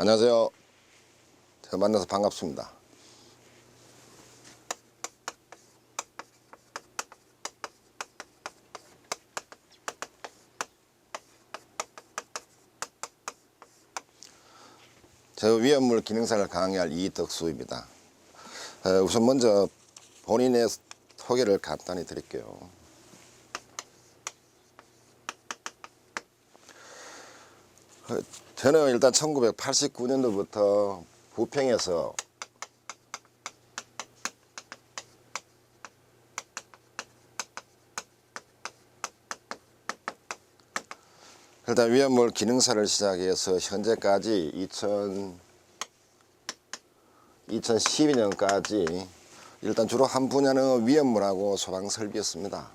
안녕하세요. 만나서 반갑습니다. 저 위험물 기능사를 강의할 이덕수입니다. 우선 먼저 본인의 소개를 간단히 드릴게요. 저는 일단 1989년도부터 부평에서 일단 위험물 기능사를 시작해서 현재까지 2012년까지 일단 주로 한 분야는 위험물하고 소방설비였습니다.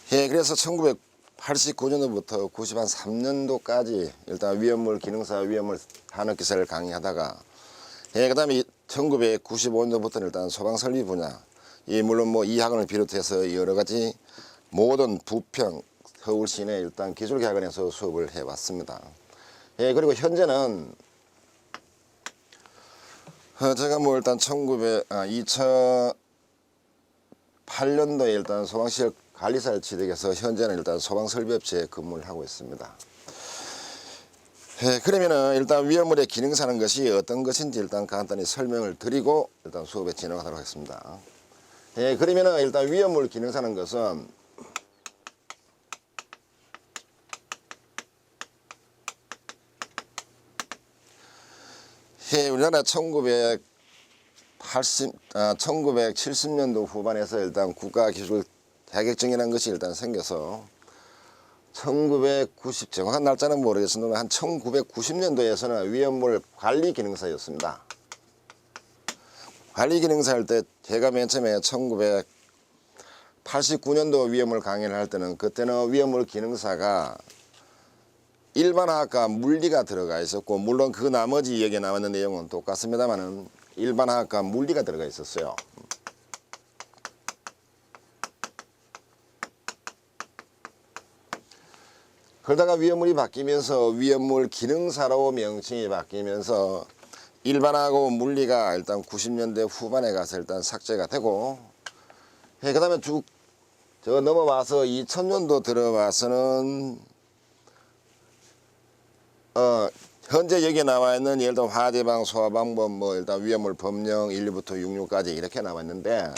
그래서 1989년도부터 93년도까지 일단 위험물 기능사 위험물 산업기사를 강의하다가 그 다음에 1995년도부터는 일단 소방설비 분야, 물론 이 학원을 비롯해서 여러가지 모든 부평 서울 시내 일단 기술대학원에서 수업을 해왔습니다. 그리고 현재는 제가 일단 2008년도에 일단 소방시설 관리사를 취득해서 현재는 일단 소방설비업체에 근무를 하고 있습니다. 그러면은 일단 위험물의 기능사는 것이 어떤 것인지 일단 간단히 설명을 드리고 일단 수업에 진행하도록 하겠습니다. 그러면은 일단 위험물 기능사는 것은 우리나라 1970년도 후반에서 일단 국가기술 자격증이라는 것이 일단 생겨서 1990, 정확한 날짜는 모르겠습니다만 한 1990년도에서는 위험물 관리기능사였습니다. 관리기능사 할 때 제가 맨 처음에 1989년도 위험물 강의를 할 때는 그때는 위험물 기능사가 일반화학과 물리가 들어가 있었고, 물론 그 나머지 여기에 나왔는 내용은 똑같습니다만은 일반화학과 물리가 들어가 있었어요. 그러다가 위험물이 바뀌면서 위험물 기능사로 명칭이 바뀌면서 일반하고 물리가 일단 90년대 후반에 가서 일단 삭제가 되고, 그 다음에 쭉 저 넘어와서 2000년도 들어와서는 현재 여기에 나와 있는 예를 들어 화재방, 소화방법, 일단 위험물 법령 1부터 66까지 이렇게 나와 있는데,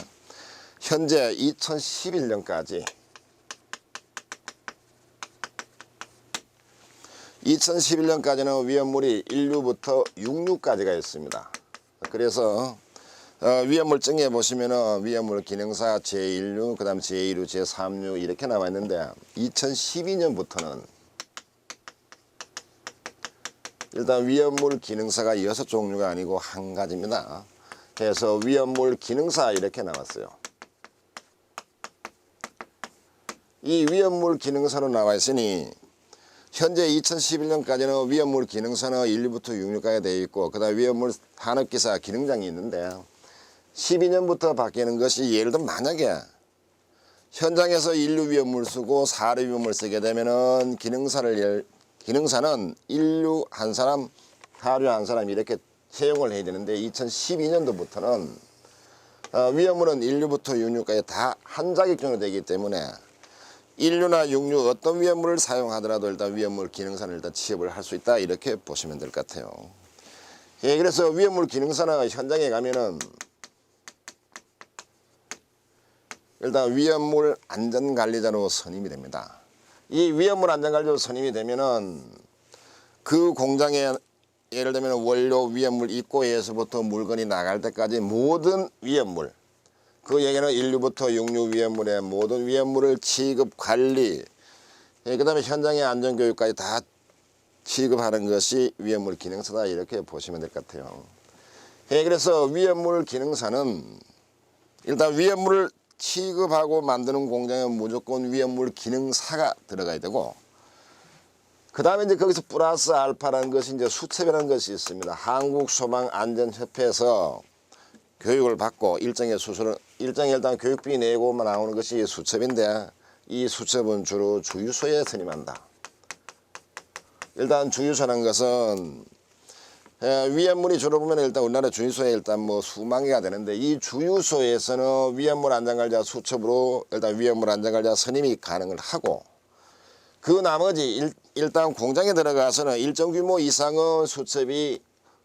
현재 2011년까지는 위험물이 1류부터 66까지가 있습니다. 그래서 위험물증에 보시면은 위험물 기능사 제1류, 그 다음 제2류, 제3류 이렇게 나와 있는데, 2012년부터는 일단 위험물 기능사가 6종류가 아니고 한 가지입니다. 그래서 위험물 기능사 이렇게 나왔어요. 이 위험물 기능사로 나와 있으니 현재 2011년까지는 위험물 기능사는 1부터 66까지 되어 있고, 그 다음 위험물 산업기사 기능장이 있는데, 12년부터 바뀌는 것이 예를 들면 만약에 현장에서 1류 위험물 쓰고 4류 위험물 쓰게 되면은 기능사는 1류 한 사람, 4류 한 사람 이렇게 채용을 해야 되는데, 2012년도부터는 위험물은 1류부터 66까지 다 한 자격증으로 되기 때문에 1류나 6류 어떤 위험물을 사용하더라도 일단 위험물 기능사는 일단 취업을 할 수 있다, 이렇게 보시면 될 것 같아요. 그래서 위험물 기능사는 현장에 가면은 일단 위험물 안전관리자로 선임이 됩니다. 이 위험물 안전관리자로 선임이 되면은 그 공장에 예를 들면 원료 위험물 입고에서부터 물건이 나갈 때까지 모든 위험물, 그 얘기는 1류부터 6류 위험물의 모든 위험물을 취급 관리, 그 다음에 현장의 안전교육까지 다 취급하는 것이 위험물 기능사다, 이렇게 보시면 될 것 같아요. 그래서 위험물 기능사는 일단 위험물을 취급하고 만드는 공장에 무조건 위험물 기능사가 들어가야 되고, 그 다음에 이제 거기서 플러스 알파라는 것이 이제 수첩이라는 것이 있습니다. 한국소방안전협회에서 교육을 받고 일정의 일단 교육비 내고만 나오는 것이 수첩인데, 이 수첩은 주로 주유소에 선임한다. 일단 주유소라는 것은 위험물이 주로 보면 일단 우리나라 주유소에 일단 뭐 수만 개가 되는데 이 주유소에서는 위험물 안전관리자 수첩으로 일단 위험물 안전관리자 선임이 가능을 하고 그 나머지 일단 공장에 들어가서는 일정 규모 이상은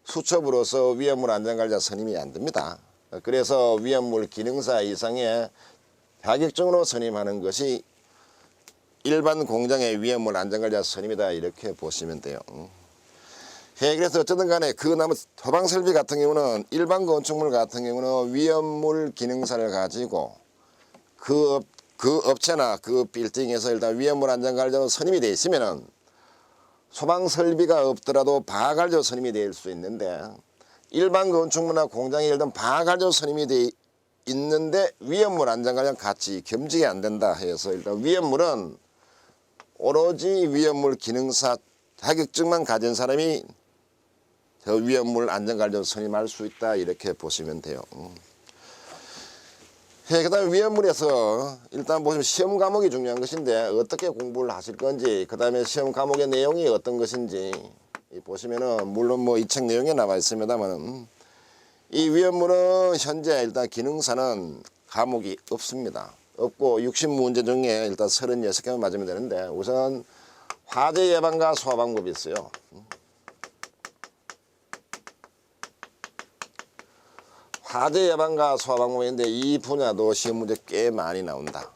수첩으로서 위험물 안전관리자 선임이 안 됩니다. 그래서 위험물 기능사 이상의 자격증으로 선임하는 것이 일반 공장의 위험물 안전관리자 선임이다 이렇게 보시면 돼요. 그래서 어쨌든 간에 그 나머지 소방설비 같은 경우는 일반 건축물 같은 경우는 위험물 기능사를 가지고 그 업체나 그 빌딩에서 일단 위험물 안전관리자로 선임이 되어 있으면은 소방설비가 없더라도 바관리로 선임이 될 수 있는데 일반 건축물이나 공장에 일단 바관리로 선임이 되어 있는데 위험물 안전관리랑 같이 겸직이 안 된다 해서 일단 위험물은 오로지 위험물 기능사 자격증만 가진 사람이 저 위험물 안전관리로 선임할 수 있다 이렇게 보시면 돼요. 그 다음에 위험물에서 일단 보시면 시험 과목이 중요한 것인데 어떻게 공부를 하실 건지 그 다음에 시험 과목의 내용이 어떤 것인지 보시면은 물론 뭐 이 책 내용에 나와 있습니다만 이 위험물은 현재 일단 기능사는 과목이 없습니다. 없고 60문제 중에 일단 36개만 맞으면 되는데 우선 화재 예방과 소방법이 있어요. 화재 예방과 소방법인데 이 분야도 시험 문제 꽤 많이 나온다.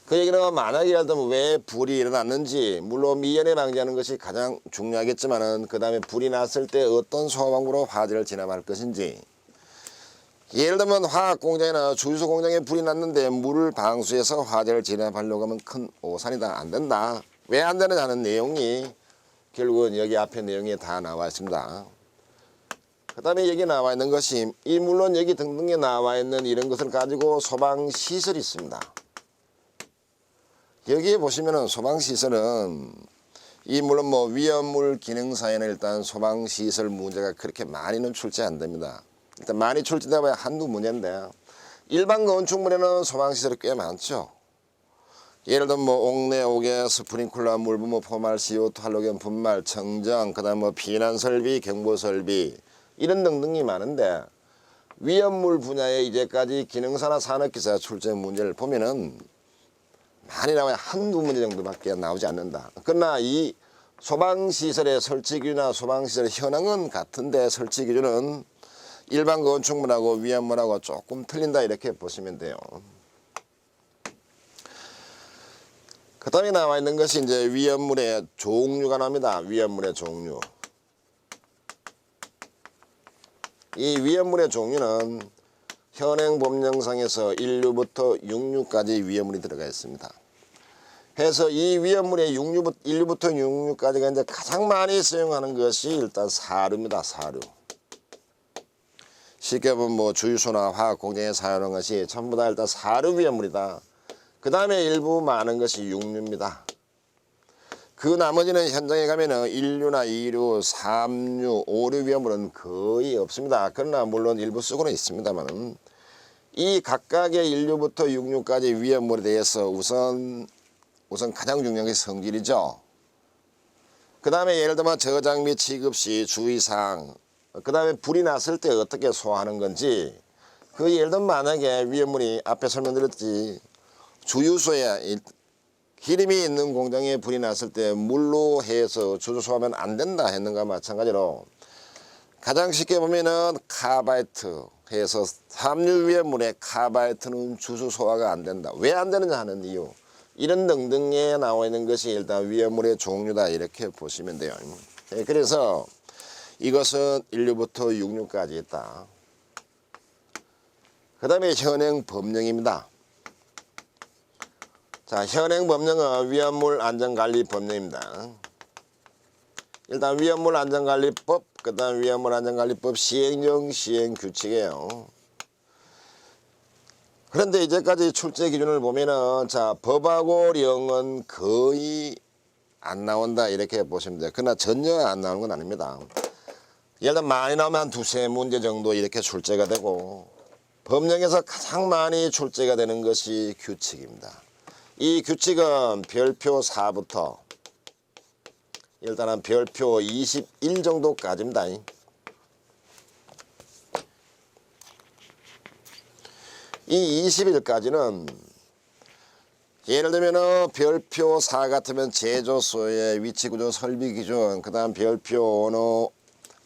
그 얘기는 만약에 예를 들면 왜 불이 일어났는지 물론 미연에 방지하는 것이 가장 중요하겠지만은 그 다음에 불이 났을 때 어떤 소방으로 화재를 진압할 것인지 예를 들면 화학공장이나 주유소 공장에 불이 났는데 물을 방수해서 화재를 진압하려고 하면 큰 오산이다. 안 된다. 왜 안 되느냐 하는 내용이 결국은 여기 앞에 내용에 다 나와 있습니다. 그 다음에 여기 나와 있는 것이 물론 여기 등등에 나와 있는 이런 것을 가지고 소방시설이 있습니다. 여기에 보시면은 소방시설은 물론 뭐 위험물 기능사에는 일단 소방시설 문제가 그렇게 많이는 출제 안 됩니다. 일단 많이 출제되면 한두 문제인데 일반 건축물에는 소방시설이 꽤 많죠. 예를 들면 뭐 옥내, 옥외, 스프링클러, 물부모, 포말, CO2, 할로겐 분말, 청정, 그 다음 뭐 피난설비, 경보설비 이런 등등이 많은데 위험물 분야에 이제까지 기능사나 산업기사 출제 문제를 보면은 많이 나와야 한두 문제 정도밖에 나오지 않는다. 그러나 이 소방시설의 설치기준이나 소방시설의 현황은 같은데 설치기준은 일반 건축물하고 위험물하고 조금 틀린다 이렇게 보시면 돼요. 그 다음에 나와 있는 것이 이제 위험물의 종류가 나옵니다. 위험물의 종류. 이 위험물의 종류는 현행 법령상에서 1류부터 6류까지 위험물이 들어가 있습니다. 그래서 이 위험물의 1류부터 6류까지가 이제 가장 많이 사용하는 것이 일단 사료입니다. 사료. 쉽게 보면 뭐 주유소나 화학공장에 사용하는 것이 전부 다 일단 사료 위험물이다. 그 다음에 일부 많은 것이 6류입니다. 그 나머지는 현장에 가면은 1류나 2류, 3류, 5류 위험물은 거의 없습니다. 그러나 물론 일부 쓰고는 있습니다만 이 각각의 1류부터 6류까지 위험물에 대해서 우선 가장 중요한 게 성질이죠. 그 다음에 예를 들면 저장 및 취급 시 주의사항, 그 다음에 불이 났을 때 어떻게 소화하는 건지 그 예를 들면 만약에 위험물이 앞에 설명드렸지 주유소에 기름이 있는 공장에 불이 났을 때 물로 해서 주유소하면 안 된다 했는가 마찬가지로 가장 쉽게 보면은 카바이트 해서 삼류 위험물의 카바이트는 주유 소화가 안 된다. 왜 안 되느냐 하는 이유 이런 등등에 나와 있는 것이 일단 위험물의 종류다 이렇게 보시면 돼요. 그래서 이것은 1류부터 6류까지 있다. 그 다음에 현행 법령입니다. 자, 현행 법령은 위험물 안전관리 법령입니다. 일단 위험물 안전관리법, 그 다음 위험물 안전관리법 시행령 시행규칙이에요. 그런데 이제까지 출제 기준을 보면은 자, 법하고 령은 거의 안 나온다 이렇게 보시면 돼요. 그러나 전혀 안 나오는 건 아닙니다. 예를 들어 많이 나오면 한 두세 문제 정도 이렇게 출제가 되고 법령에서 가장 많이 출제가 되는 것이 규칙입니다. 이 규칙은 별표 4부터 일단은 별표 21 정도까지입니다. 이 20일까지는 예를 들면 별표 4 같으면 제조소의 위치구조 설비기준, 그 다음 별표 5는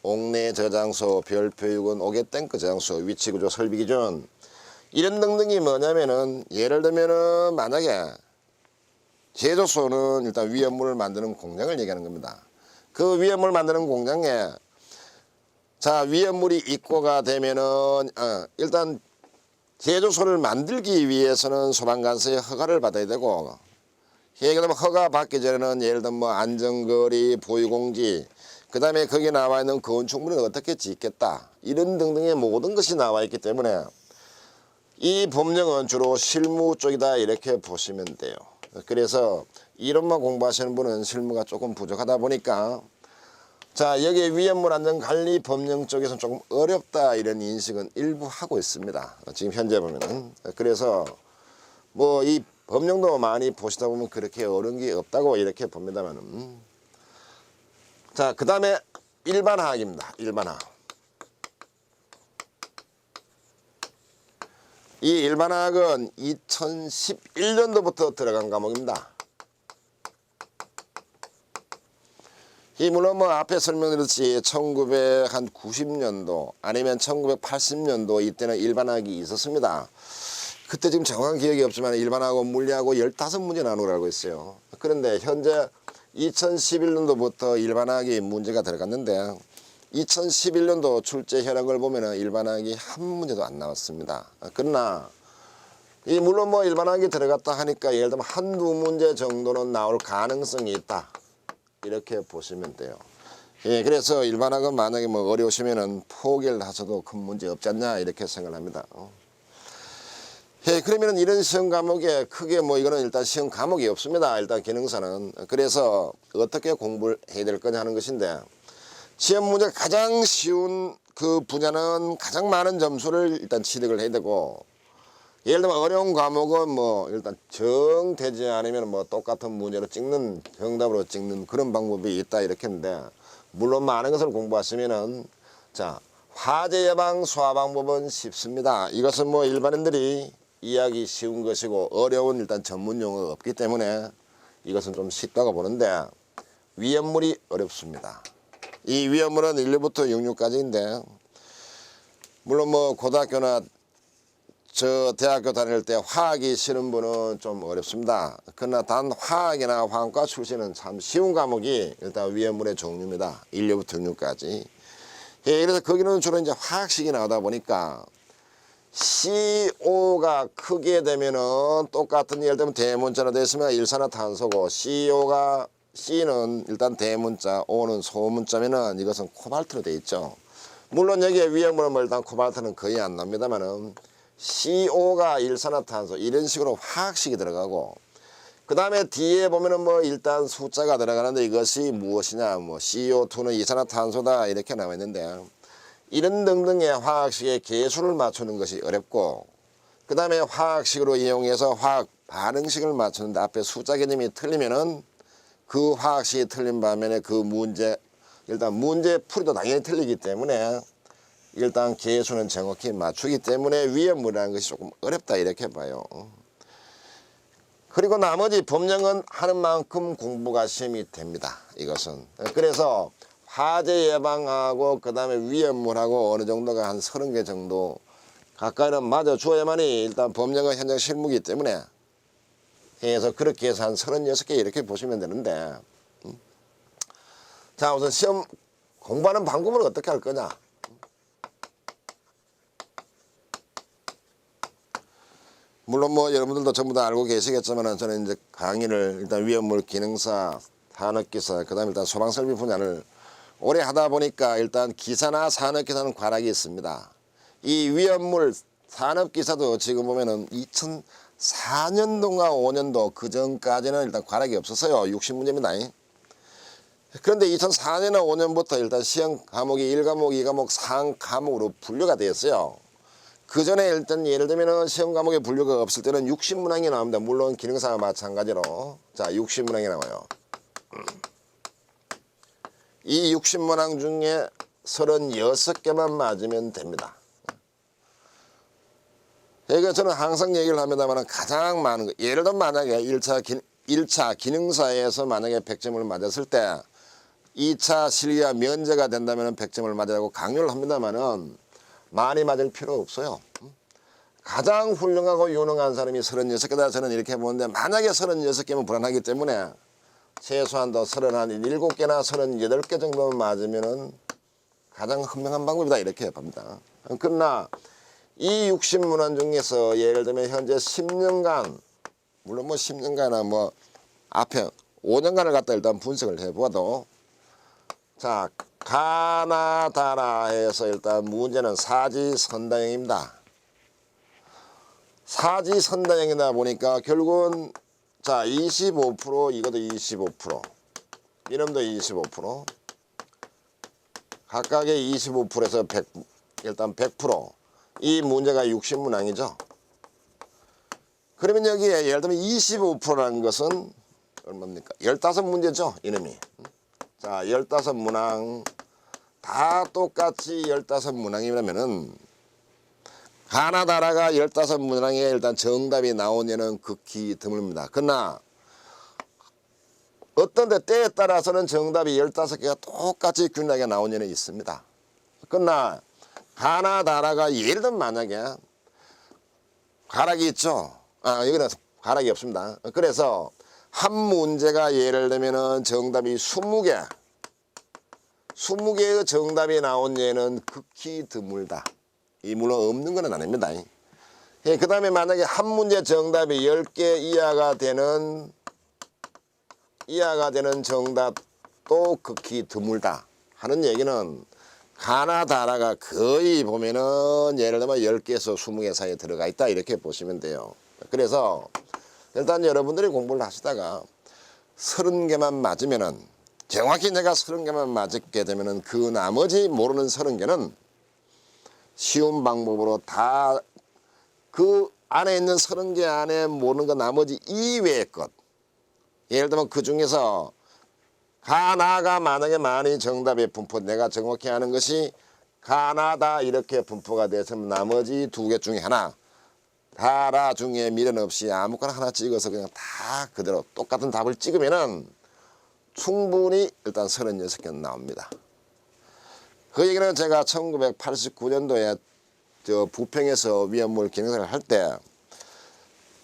옥내 저장소, 별표 6은 옥외 탱크 저장소 위치구조 설비기준, 이런 등등이 뭐냐면은 예를 들면은 만약에 제조소는 일단 위험물을 만드는 공장을 얘기하는 겁니다. 그 위험물 만드는 공장에 자 위험물이 입고가 되면은 일단 제조소를 만들기 위해서는 소방관서의 허가를 받아야 되고, 예를 들면 허가 받기 전에는 예를 들면 뭐 안전거리, 보유공지, 그 다음에 거기 나와 있는 건축물을 어떻게 짓겠다, 이런 등등의 모든 것이 나와 있기 때문에 이 법령은 주로 실무 쪽이다 이렇게 보시면 돼요. 그래서 이론만 공부하시는 분은 실무가 조금 부족하다 보니까 자 여기에 위험물 안전관리 법령 쪽에서 조금 어렵다 이런 인식은 일부 하고 있습니다. 지금 현재 보면은. 그래서 뭐 이 법령도 많이 보시다 보면 그렇게 어려운 게 없다고 이렇게 봅니다만은. 자 그 다음에 일반화학입니다. 일반화학. 이 일반화학은 2011년도부터 들어간 과목입니다. 이 물론 뭐 앞에 설명드렸듯이 1990년도 아니면 1980년도 이때는 일반화학이 있었습니다. 그때 지금 정확한 기억이 없지만 일반화하고 물리하고 15문제 나누고 알고 있어요. 그런데 현재 2011년도부터 일반화학이 문제가 들어갔는데 2011년도 출제 현황을 보면은 일반화학이 한 문제도 안 나왔습니다. 그러나 이 물론 뭐 일반화학이 들어갔다 하니까 예를 들면 한두 문제 정도는 나올 가능성이 있다. 이렇게 보시면 돼요. 예, 그래서 일반학은 만약에 뭐 어려우시면은 포기를 하셔도 큰 문제 없지 않냐 이렇게 생각을 합니다. 예, 그러면은 이런 시험 과목에 크게 뭐 이거는 일단 시험 과목이 없습니다. 일단 기능사는. 그래서 어떻게 공부를 해야 될 거냐 하는 것인데, 시험 문제가 가장 쉬운 그 분야는 가장 많은 점수를 일단 취득을 해야 되고, 예를 들면 어려운 과목은 뭐 일단 정되지 않으면 뭐 똑같은 문제로 찍는, 정답으로 찍는 그런 방법이 있다 이렇게 했는데, 물론 많은 것을 공부하시면은 자 화재 예방 소화 방법은 쉽습니다. 이것은 뭐 일반인들이 이해하기 쉬운 것이고 어려운 일단 전문 용어가 없기 때문에 이것은 좀 쉽다고 보는데, 위험물이 어렵습니다. 이 위험물은 1부터 66까지인데 물론 뭐 고등학교나 저 대학교 다닐 때 화학이 싫은 분은 좀 어렵습니다. 그러나 단 화학이나 화학과 출신은 참 쉬운 과목이 일단 위험물의 종류입니다. 1부터 6까지. 예, 그래서 거기는 주로 이제 화학식이 나오다 보니까 CO가 크게 되면은 똑같은 예를 들면 대문자로 됐으면 일산화탄소고, C는 일단 대문자, O는 소문자면은 이것은 코발트로 되어 있죠. 물론 여기에 위험물은 뭐 일단 코발트는 거의 안 납니다만은 CO가 일산화탄소 이런 식으로 화학식이 들어가고, 그 다음에 뒤에 보면은 뭐 일단 숫자가 들어가는데 이것이 무엇이냐, 뭐 CO2는 이산화탄소다 이렇게 나와 있는데, 이런 등등의 화학식의 계수를 맞추는 것이 어렵고, 그 다음에 화학식으로 이용해서 화학 반응식을 맞추는데 앞에 숫자 개념이 틀리면은 그 화학식이 틀린 반면에 그 문제, 일단 문제 풀이도 당연히 틀리기 때문에 일단 계수는 정확히 맞추기 때문에 위험물이라는 것이 조금 어렵다 이렇게 봐요. 그리고 나머지 법령은 하는 만큼 공부가 시험이 됩니다. 이것은. 그래서 화재 예방하고 그 다음에 위험물하고 어느 정도가 한 30개 정도 가까이는 맞아 주어야만이 일단 법령은 현장 실무이기 때문에 해서 그렇게 해서 한 36개 이렇게 보시면 되는데, 자 우선 시험 공부하는 방법을 어떻게 할 거냐. 물론 뭐 여러분들도 전부 다 알고 계시겠지만 저는 이제 강의를 일단 위험물 기능사, 산업기사, 그 다음에 일단 소방설비 분야를 오래 하다 보니까 일단 기사나 산업기사는 과락이 있습니다. 이 위험물 산업기사도 지금 보면은 2004년도인가 5년도 그 전까지는 일단 과락이 없었어요. 60문제입니다. 그런데 2004년이나 5년부터 일단 시험 과목이 1과목, 2과목, 3과목으로 분류가 되었어요. 그 전에 일단 예를 들면 시험 과목에 분류가 없을 때는 60문항이 나옵니다. 물론 기능사와 마찬가지로. 자, 60문항이 나와요. 이 60문항 중에 36개만 맞으면 됩니다. 그러니까 저는 항상 얘기를 합니다만 가장 많은 거, 예를 들면 만약에 1차 기능사에서 만약에 100점을 맞았을 때 2차 실기가 면제가 된다면 100점을 맞으라고 강요를 합니다만은 많이 맞을 필요 없어요. 가장 훌륭하고 유능한 사람이 36개다 저는 이렇게 보는데 만약에 36개면 불안하기 때문에 최소한도 37개나 38개 정도만 맞으면은 가장 현명한 방법이다 이렇게 봅니다. 그러나 이 60문항 중에서 예를 들면 현재 10년간 물론 뭐 10년간이나 뭐 앞에 5년간을 갖다 일단 분석을 해봐도 자 가나다라에서 일단 문제는 사지선다형입니다. 사지선다형이다 보니까 결국은 자 25% 이것도 25% 이놈도 25% 각각의 25%에서 100 일단 100%이 문제가 60문항이죠. 그러면 여기에 예를 들면 25%라는 것은 얼마입니까? 15문제죠 이놈이. 자 15문항 다 똑같이 15문항이라면은 가나다라가 15문항에 일단 정답이 나온 예는 극히 드뭅니다. 그러나 어떤 데 때에 따라서는 정답이 15개가 똑같이 균등하게 나온 예는 있습니다. 그러나 가나다라가 예를 들면 만약에 가락이 있죠. 여기는 가락이 없습니다. 그래서 한 문제가 예를 들면은 정답이 20개의 정답이 나온 예는 극히 드물다. 이 물론 없는 건 아닙니다. 그 다음에 만약에 한 문제 정답이 10개 이하가 되는 정답도 극히 드물다 하는 얘기는 가나다라가 거의 보면은 예를 들면 10개에서 20개 사이에 들어가 있다 이렇게 보시면 돼요. 그래서 일단 여러분들이 공부를 하시다가 30개만 맞으면은 정확히 내가 30개만 맞게 되면은 그 나머지 모르는 30개는 쉬운 방법으로 다 그 안에 있는 30개 안에 모르는 것 나머지 이외의 것 예를 들면 그 중에서 가나가 만약에 많이 정답의 분포 내가 정확히 아는 것이 가나다 이렇게 분포가 돼서 나머지 2개 중에 하나 다라 중에 미련 없이 아무거나 하나 찍어서 그냥 다 그대로 똑같은 답을 찍으면은 충분히 일단 36개는 나옵니다. 그 얘기는 제가 1989년도에 저 부평에서 위험물 기능사를 할 때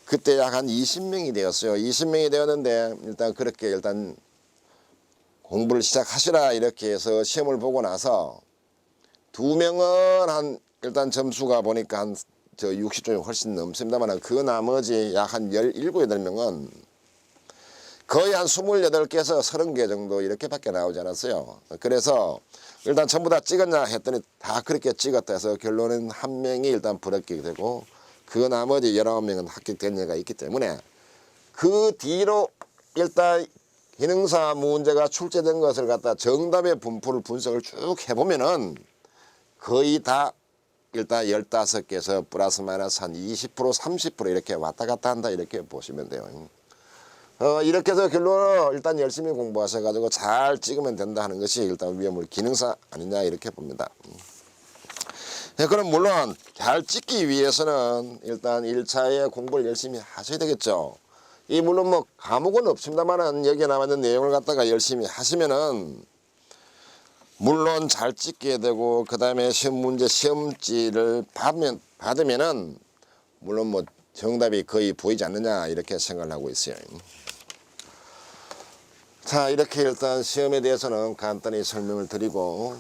그때 약 한 20명이 되었어요. 20명이 되었는데 일단 그렇게 일단 공부를 시작하시라 이렇게 해서 시험을 보고 나서 2명은 한 일단 점수가 보니까 한 저 60점이 훨씬 넘습니다만 그 나머지 약 한 17, 8명은 거의 한 28개에서 30개 정도 이렇게밖에 나오지 않았어요. 그래서 일단 전부 다 찍었냐 했더니 다 그렇게 찍었다 해서 결론은 한 명이 일단 불합격이 되고 그 나머지 19명은 합격된 예가 있기 때문에 그 뒤로 일단 기능사 문제가 출제된 것을 갖다 정답의 분포를 분석을 쭉 해보면은 거의 다 일단 15개에서 플러스 마이너스 한 20% 30% 이렇게 왔다 갔다 한다 이렇게 보시면 돼요. 이렇게 해서 결론은 일단 열심히 공부하셔가지고 잘 찍으면 된다 하는 것이 일단 위험물 기능사 아니냐 이렇게 봅니다. 그럼 물론 잘 찍기 위해서는 일단 1차에 공부를 열심히 하셔야 되겠죠. 이 물론 뭐 과목은 없습니다만은 여기에 나와 있는 내용을 갖다가 열심히 하시면은 물론 잘 찍게 되고 그 다음에 시험 문제 시험지를 받으면은 물론 뭐 정답이 거의 보이지 않느냐 이렇게 생각을 하고 있어요. 자 이렇게 일단 시험에 대해서는 간단히 설명을 드리고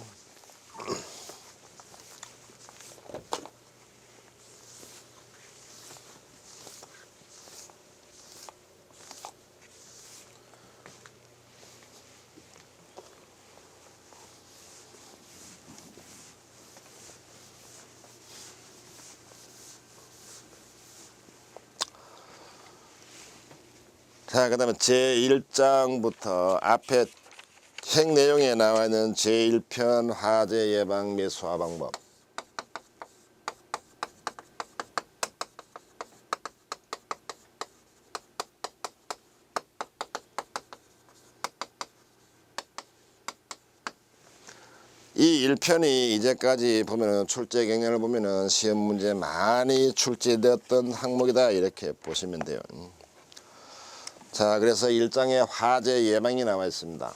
자, 그 다음에 제1장부터 앞에 책 내용에 나와 있는 제1편 화재 예방 및 소화 방법. 이 1편이 이제까지 보면은 출제 경향을 보면은 시험 문제 많이 출제되었던 항목이다 이렇게 보시면 돼요. 자, 그래서 1장에 화재 예방이 나와 있습니다.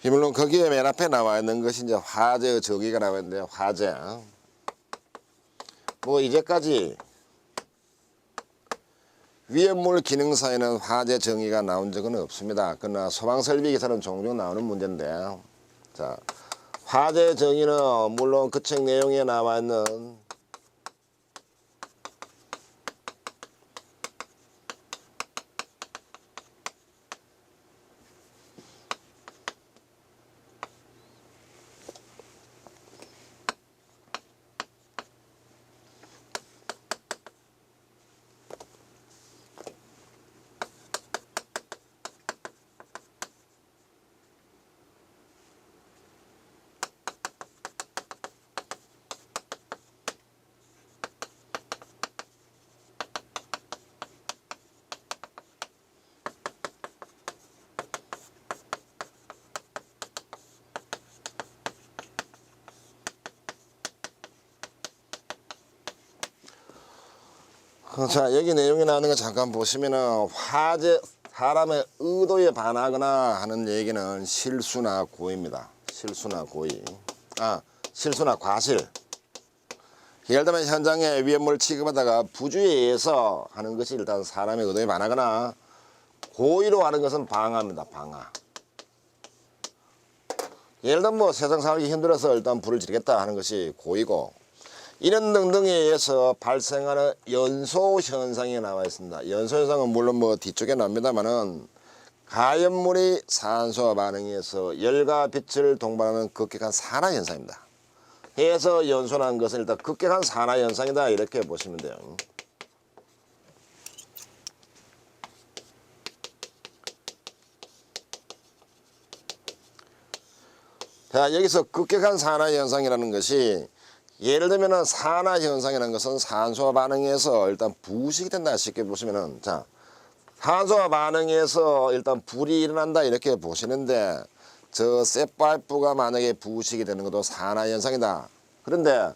물론 거기에 맨 앞에 나와 있는 것이 이제 화재의 정의가 나와 있는데, 화재 뭐 이제까지 위험물 기능사에는 화재 정의가 나온 적은 없습니다. 그러나 소방설비기사는 종종 나오는 문제인데, 자, 화재 정의는 물론 그 책 내용에 나와 있는 자, 여기 내용이 나오는 거 잠깐 보시면은 화재, 사람의 의도에 반하거나 하는 얘기는 실수나 고의입니다. 실수나 고의. 실수나 과실. 예를 들면 현장에 위험물 취급하다가 부주의에 의해서 하는 것이 일단 사람의 의도에 반하거나, 고의로 하는 것은 방화입니다. 방화. 예를 들면 뭐 세상 살기 힘들어서 일단 불을 지르겠다 하는 것이 고의고, 이런 등등에 의해서 발생하는 연소 현상이 나와 있습니다. 연소 현상은 물론 뭐 뒤쪽에 나옵니다만은, 가연물이 산소와 반응해서 열과 빛을 동반하는 급격한 산화 현상입니다. 해서 연소라는 것은 일단 급격한 산화 현상이다 이렇게 보시면 돼요. 자, 여기서 급격한 산화 현상이라는 것이, 예를 들면은 산화 현상이라는 것은 산소와 반응해서 일단 부식이 된다 쉽게 보시면은, 자, 산소와 반응해서 일단 불이 일어난다 이렇게 보시는데, 저 쇠파이프가 만약에 부식이 되는 것도 산화 현상이다. 그런데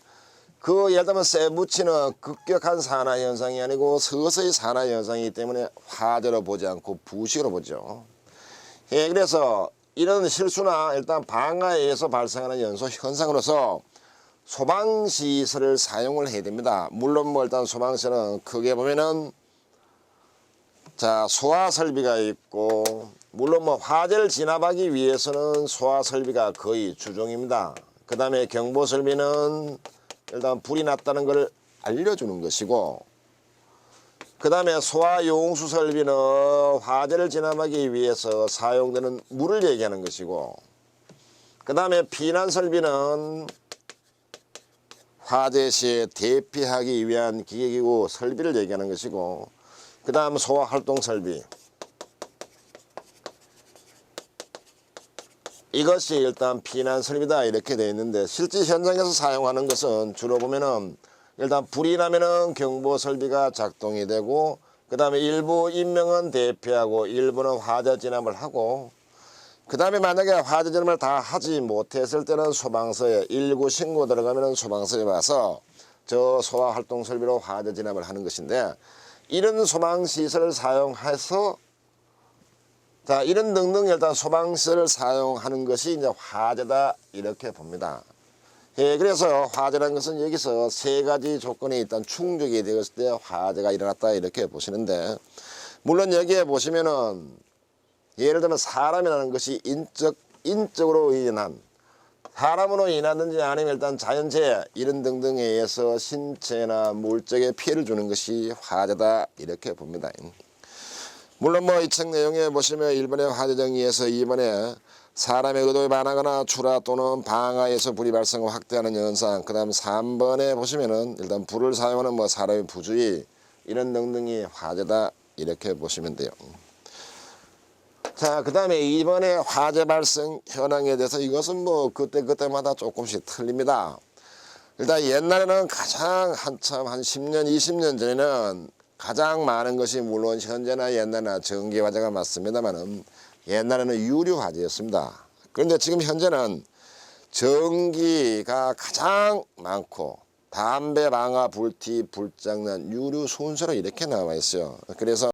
그 예를 들면 쇠붙이는 급격한 산화 현상이 아니고 서서히 산화 현상이기 때문에 화재로 보지 않고 부식으로 보죠. 예, 그래서 이런 실수나 일단 방화에 의해서 발생하는 연소 현상으로서 소방시설을 사용을 해야 됩니다. 물론 뭐 일단 소방시설은 크게 보면은, 자, 소화설비가 있고, 물론 뭐 화재를 진압하기 위해서는 소화설비가 거의 주종입니다. 그 다음에 경보설비는 일단 불이 났다는 걸 알려주는 것이고, 그 다음에 소화용수 설비는 화재를 진압하기 위해서 사용되는 물을 얘기하는 것이고, 그 다음에 피난설비는 화재 시에 대피하기 위한 기계기구 설비를 얘기하는 것이고, 그 다음 소화활동설비, 이것이 일단 피난설비다 이렇게 되어 있는데, 실제 현장에서 사용하는 것은 주로 보면은 일단 불이 나면은 경보설비가 작동이 되고, 그 다음에 일부 인명은 대피하고 일부는 화재 진압을 하고, 그 다음에 만약에 화재 진압을 다 하지 못했을 때는 소방서에 119 신고 들어가면 소방서에 와서 저 소화활동설비로 화재 진압을 하는 것인데, 이런 소방시설을 사용해서, 자, 이런 등등 일단 소방시설을 사용하는 것이 이제 화재다 이렇게 봅니다. 예, 그래서 화재라는 것은 여기서 세 가지 조건이 일단 충족이 되었을 때 화재가 일어났다 이렇게 보시는데, 물론 여기에 보시면은 예를 들면 사람이라는 것이 인적으로 인한, 사람으로 인하든지 아니면 일단 자연재해 이런 등등에 의해서 신체나 물적에 피해를 주는 것이 화재다 이렇게 봅니다. 물론 뭐 이 책 내용에 보시면 1번의 화재 정의에서 2번에 사람의 의도에 반하거나 출하 또는 방화에서 불이 발생하고 확대하는 현상, 그 다음 3번에 보시면은 일단 불을 사용하는 뭐 사람의 부주의 이런 등등이 화재다 이렇게 보시면 돼요. 자, 그 다음에 2번에 화재 발생 현황에 대해서, 이것은 뭐 그때마다 조금씩 틀립니다. 일단 옛날에는 가장 한참 한 10년 20년 전에는 가장 많은 것이 물론 현재나 옛날이나 전기 화재가 맞습니다만은 옛날에는 유류 화재였습니다. 그런데 지금 현재는 전기가 가장 많고 담배 방아 불티 불장난 유류 순서로 이렇게 나와 있어요. 그래서